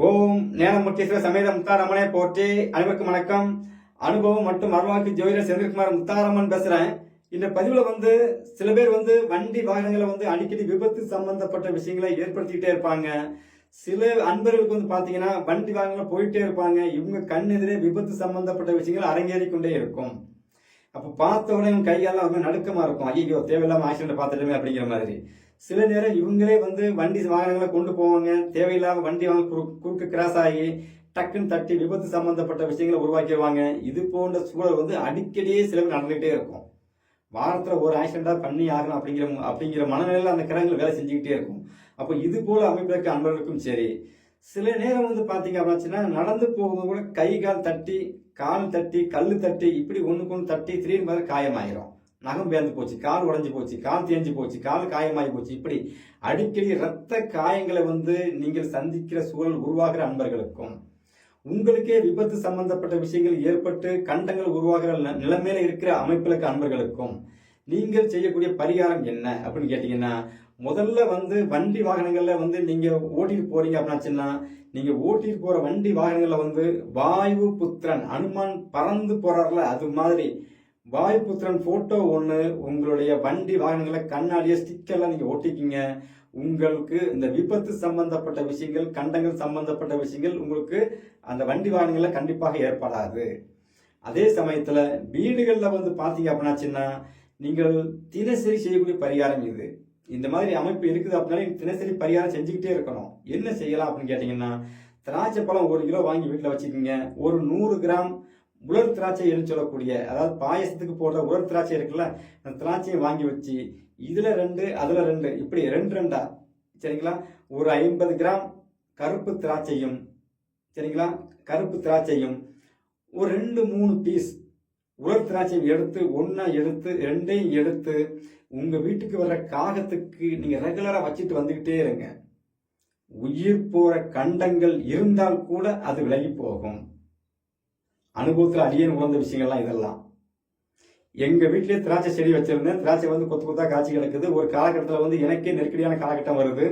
ஓம் ஞானமுத்தீஸ்வர சமேத முத்தாரம்மனை போற்றி. அனைவருக்கும் வணக்கம். அனுபவம் மற்றும் அருள்வாக்கு ஜோதிடர் செந்தில்குமார் முத்தாரம்மன் பேசுறேன். இந்த பதிவுல சில பேர் வண்டி வாகனங்களை அடிக்கடி விபத்து சம்பந்தப்பட்ட விஷயங்களை ஏற்படுத்திக்கிட்டே இருப்பாங்க. சில அன்பர்களுக்கு பாத்தீங்கன்னா வண்டி வாகனங்களை போயிட்டே இருப்பாங்க. இவங்க கண் எதிரே விபத்து சம்பந்தப்பட்ட விஷயங்கள் அரங்கேறி கொண்டே இருக்கும். அப்ப பார்த்த உடனே கையெல்லாம் நடுக்கமா இருக்கும். ஐயோ தேவையில்லாம ஆக்சிடென்ட் பார்த்துட்டுமே அப்படிங்கிற மாதிரி. சில நேரம் இவங்களே வண்டி வாகனங்களை கொண்டு போவாங்க. தேவையில்லாம வண்டி குறுக்கு கிராஸ் ஆகி டக்குன்னு தட்டி விபத்து சம்பந்தப்பட்ட விஷயங்களை உருவாக்கிடுவாங்க. இது போன்ற சூழல் அடிக்கடியே சிலர் நடந்துகிட்டே இருக்கும். வாரத்துல ஒரு ஆக்சிடென்டா பண்ணி ஆகணும் அப்படிங்கிற மனநிலையில அந்த கிரகங்கள் வேலை செஞ்சுக்கிட்டே இருக்கும். அப்போ இது போல அமைப்பிற்கு அன்பர்களுக்கும் சரி. சில நேரம் பாத்தீங்க அப்படின்னா நடந்து போகும்போது கூட கை கால் தட்டி, கால் தட்டி, கல்லு தட்டி, இப்படி ஒண்ணுக்கு ஒன்று தட்டி திடீர்னு மாதிரி காயமாயிரும். நகம் பேர்ந்து போச்சு, கால் உடைஞ்சு போச்சு, கால் தேஞ்சு போச்சு, கால் காயமாகி போச்சு. இப்படி அடிக்கடி ரத்த காயங்களை நீங்கள் சந்திக்கிற சூழல் உருவாகிற அன்பர்களுக்கும், உங்களுக்கே விபத்து சம்பந்தப்பட்ட விஷயங்கள் ஏற்பட்டு கண்டங்கள் உருவாகிற நிலைமையில இருக்கிற அமைப்புகளுக்கு அன்பர்களுக்கும் நீங்கள் செய்யக்கூடிய பரிகாரம் என்ன அப்படின்னு கேட்டீங்கன்னா, முதல்ல வண்டி வாகனங்கள்ல நீங்க ஓட்டிட்டு போறீங்க அப்படின்னாச்சுன்னா, நீங்க ஓட்டிட்டு போற வண்டி வாகனங்கள்ல வாயு புத்திரன் அனுமான் பறந்து போறாருல, அது மாதிரி வாயு புத்திரன் போட்டோ ஒண்ணு உங்களுடைய வண்டி வாகனங்களை கண்ணாடிய ஸ்டிக்கர்லாம் நீங்க ஒட்டிக்கிங்க. உங்களுக்கு இந்த விபத்து சம்பந்தப்பட்ட விஷயங்கள், கண்டங்கள் சம்பந்தப்பட்ட விஷயங்கள் உங்களுக்கு அந்த வண்டி வாகனங்கள்ல கண்டிப்பாக ஏற்படாது. அதே சமயத்துல வீடுகள்ல பாத்தீங்க அப்படின்னாச்சுன்னா, நீங்கள் தினசரி செய்யக்கூடிய பரிகாரம் இது. இந்த மாதிரி அமைப்பு இருக்குது அப்படின்னாலே தினசரி பரிகாரம் செஞ்சுக்கிட்டே இருக்கணும். என்ன செய்யலாம் அப்படின்னு கேட்டீங்கன்னா, திராட்சை பழம் 1 கிலோ வாங்கி வீட்டுல வச்சுக்கோங்க. ஒரு 100 கிராம் உலர் திராட்சை சொல்லக்கூடிய, அதாவது பாயசத்துக்கு போடுற உலர் திராட்சை இருக்குல்ல, அந்த திராட்சையை வாங்கி வச்சு இதுல 2 அதுல 2 இப்படி 2 சரிங்களா. ஒரு 50 கிராம் கருப்பு திராட்சையும் சரிங்களா, கருப்பு திராட்சையும் ஒரு 2-3 பீஸ் உலர் திராட்சையும் எடுத்து ஒன்னா எடுத்து 2ஐயும் எடுத்து உங்க வீட்டுக்கு வர்ற காகத்துக்கு நீங்க ரெகுலரா வச்சுட்டு வந்துகிட்டே இருங்க. உயிர் போற கண்டங்கள் இருந்தால் கூட அது விலகி போகும். அனுபவத்தில் அடியேன் உணர்ந்த விஷயங்கள்லாம் இதெல்லாம். எங்க வீட்டிலேயே திராட்சை செடி வச்சிருந்தேன். திராட்சை கொத்து கொத்தா காய்ச்சி கிடக்குது. ஒரு காலகட்டத்தில் எனக்கே நெருக்கடியான காலகட்டம் வருது.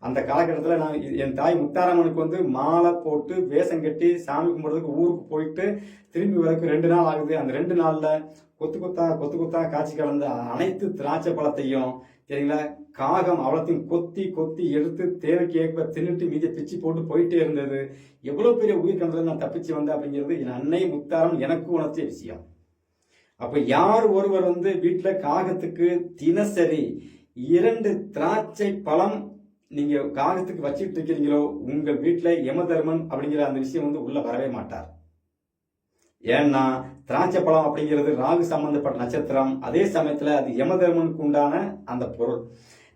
அந்த காலகட்டத்தில் நான் என் தாய் முத்தாரம்மனுக்கு மாலை போட்டு வேஷம் கட்டி சாமி கும்பிடுறதுக்கு ஊருக்கு போயிட்டு திரும்பி வரக்கு 2 நாள் ஆகுது. அந்த 2 நாள்ல கொத்து கொத்தா காய்ச்சி கிடந்த அனைத்து திராட்சை பழத்தையும் சரிங்களா, காகம் அவ்வளத்தையும் கொத்தி கொத்தி எடுத்து தேவைக்கு ஏற்ப தின்னுட்டு மீதியை பிச்சு போட்டு போயிட்டே இருந்தது. எவ்வளவு பெரிய உயிர் கண்டதில் நான் தப்பிச்சு வந்தேன் அப்படிங்கிறது என் அன்னை முத்தாரம் எனக்கு உணர்த்திய விஷயம். அப்ப யார் ஒருவர் வீட்டுல காகத்துக்கு தினசரி 2 திராட்சை பழம் நீங்க காகத்துக்கு வச்சுட்டு இருக்கிறீங்களோ, உங்க வீட்டுல யமதர்மன் அப்படிங்கிற அந்த விஷயம் உள்ள வரவே மாட்டார். ஏன்னா திராட்சை பழம் அப்படிங்கிறது ராகு சம்பந்தப்பட்ட நட்சத்திரம். அதே சமயத்துல அது யமதர்மனுக்கு உண்டான அந்த பொருள்.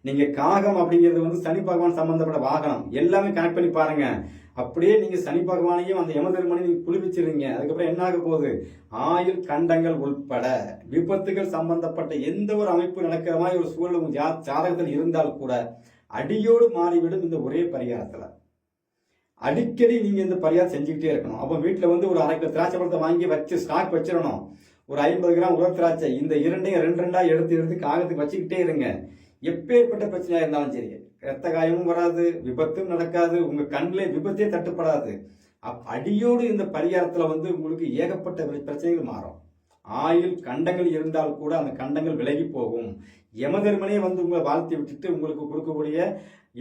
நீங்க காகம் அப்படிங்கிறது சனி பகவான் சம்பந்தப்பட்ட வாகனம். எல்லாமே கனெக்ட் பண்ணி பாருங்க. அப்படியே நீங்க சனி பகவானையும் அந்த யமதர்மனையும் நீங்க குளிப்பிச்சிருங்க. அதுக்கப்புறம் என்ன ஆக போகுது, ஆயுள் கண்டங்கள் உட்பட விபத்துகள் சம்பந்தப்பட்ட எந்த ஒரு அமைப்பு நடக்கிற மாதிரி ஒரு சூழல் உங்க ஜாதகத்தில் இருந்தால் கூட அடியோடு மாறிவிடும் இந்த ஒரே பரிகாரத்துல. அடிக்கடி நீங்க இந்த பரிகாரம் செஞ்சுக்கிட்டே இருக்கணும். அப்ப வீட்டுல ஒரு 1/2 கிலோ திராட்சை பழத்தை வாங்கி வச்சு ஸ்டாக் வச்சிடணும். ஒரு 50 கிராம் உலர் திராட்சை, இந்த 2ஐயும் 2 எடுத்து காகத்துக்கு வச்சுக்கிட்டே இருங்க. எப்பேற்பட்ட பிரச்சனையா இருந்தாலும் சரி, ரத்த காயமும் வராது, விபத்தும் நடக்காது, உங்க கண்ணிலே விபத்தே தட்டுப்படாது. அடியோடு இந்த பரிகாரத்துல உங்களுக்கு ஏகப்பட்ட பிரச்சனைகள் மாறும். ஆயுள் கண்டங்கள் இருந்தால் கூட அந்த கண்டங்கள் விலகி போகும். யமதர்மனே உங்களை வாழ்த்தி விட்டுட்டு உங்களுக்கு கொடுக்கக்கூடிய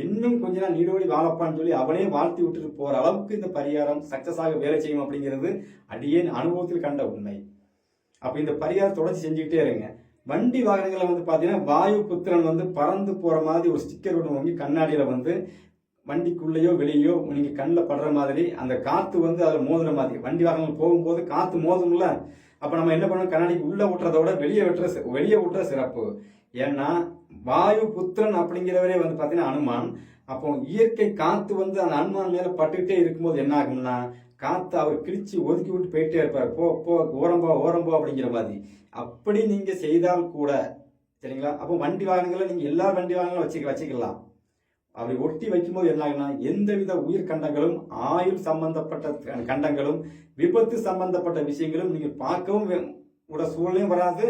இன்னும் கொஞ்ச நாள் நீடோடி வாழப்பான்னு சொல்லி அவனே வாழ்த்தி விட்டுட்டு போற அளவுக்கு இந்த பரிகாரம் சக்சஸ் ஆக வேலை செய்யும் அப்படிங்கிறது அடியேன் அனுபவத்தில் கண்ட உண்மை. அப்ப இந்த பரிகாரம் தொடர்ச்சி செஞ்சுக்கிட்டே இருங்க. வண்டி வாகனங்கள்ல பாத்தீங்கன்னா வாயு புத்திரன் பறந்து போற மாதிரி ஒரு ஸ்டிக்கர் ஒன்று வாங்கி கண்ணாடியில வண்டிக்குள்ளேயோ வெளியோ நீங்க கண்ணில் படுற மாதிரி அந்த காத்து அதுல மோதுற மாதிரி, வண்டி வாகனங்கள் போகும்போது காத்து மோதும்ல, அப்ப நம்ம என்ன பண்ணணும், கண்ணாடிக்கு உள்ள விட்டுறதோட வெளியே விட்டுற சிறப்பு. ஏன்னா வாயு புத்திரன் அப்படிங்கிறவரே பாத்தீங்கன்னா அனுமான். அப்போ இயற்கை காத்து அந்த அனுமான் மேல பட்டுக்கிட்டே இருக்கும்போது என்ன ஆகும்னா, காத்து அவர் கிழிச்சு ஒதுக்கி விட்டு போயிட்டே இருப்பார். போ ஓரம்போ அப்படிங்கிற மாதிரி. அப்படி நீங்க செய்தால் கூட சரிங்களா. அப்போ வண்டி வாகனங்களை நீங்க எல்லா வண்டி வாகனங்களும் வச்சுக்கலாம். அப்படி ஒட்டி வைக்கும்போது என்ன ஆகுனா, எந்தவித உயிர் கண்டங்களும், ஆயுள் சம்பந்தப்பட்ட கண்டங்களும், விபத்து சம்பந்தப்பட்ட விஷயங்களும் நீங்க பார்க்கவும் சூழலையும் வராது,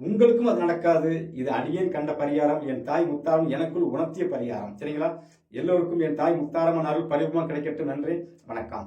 உங்களுக்கும் அது நடக்காது. இது அடியேன் கண்ட பரிகாரம், என் தாய் முத்தாரம் எனக்குள் உணர்த்திய பரிகாரம் சரிங்களா. எல்லோருக்கும் என் தாய் முத்தாரம்மன் அருள் பரிபூர்ணமாக கிடைக்கட்டும். நன்றி, வணக்கம்.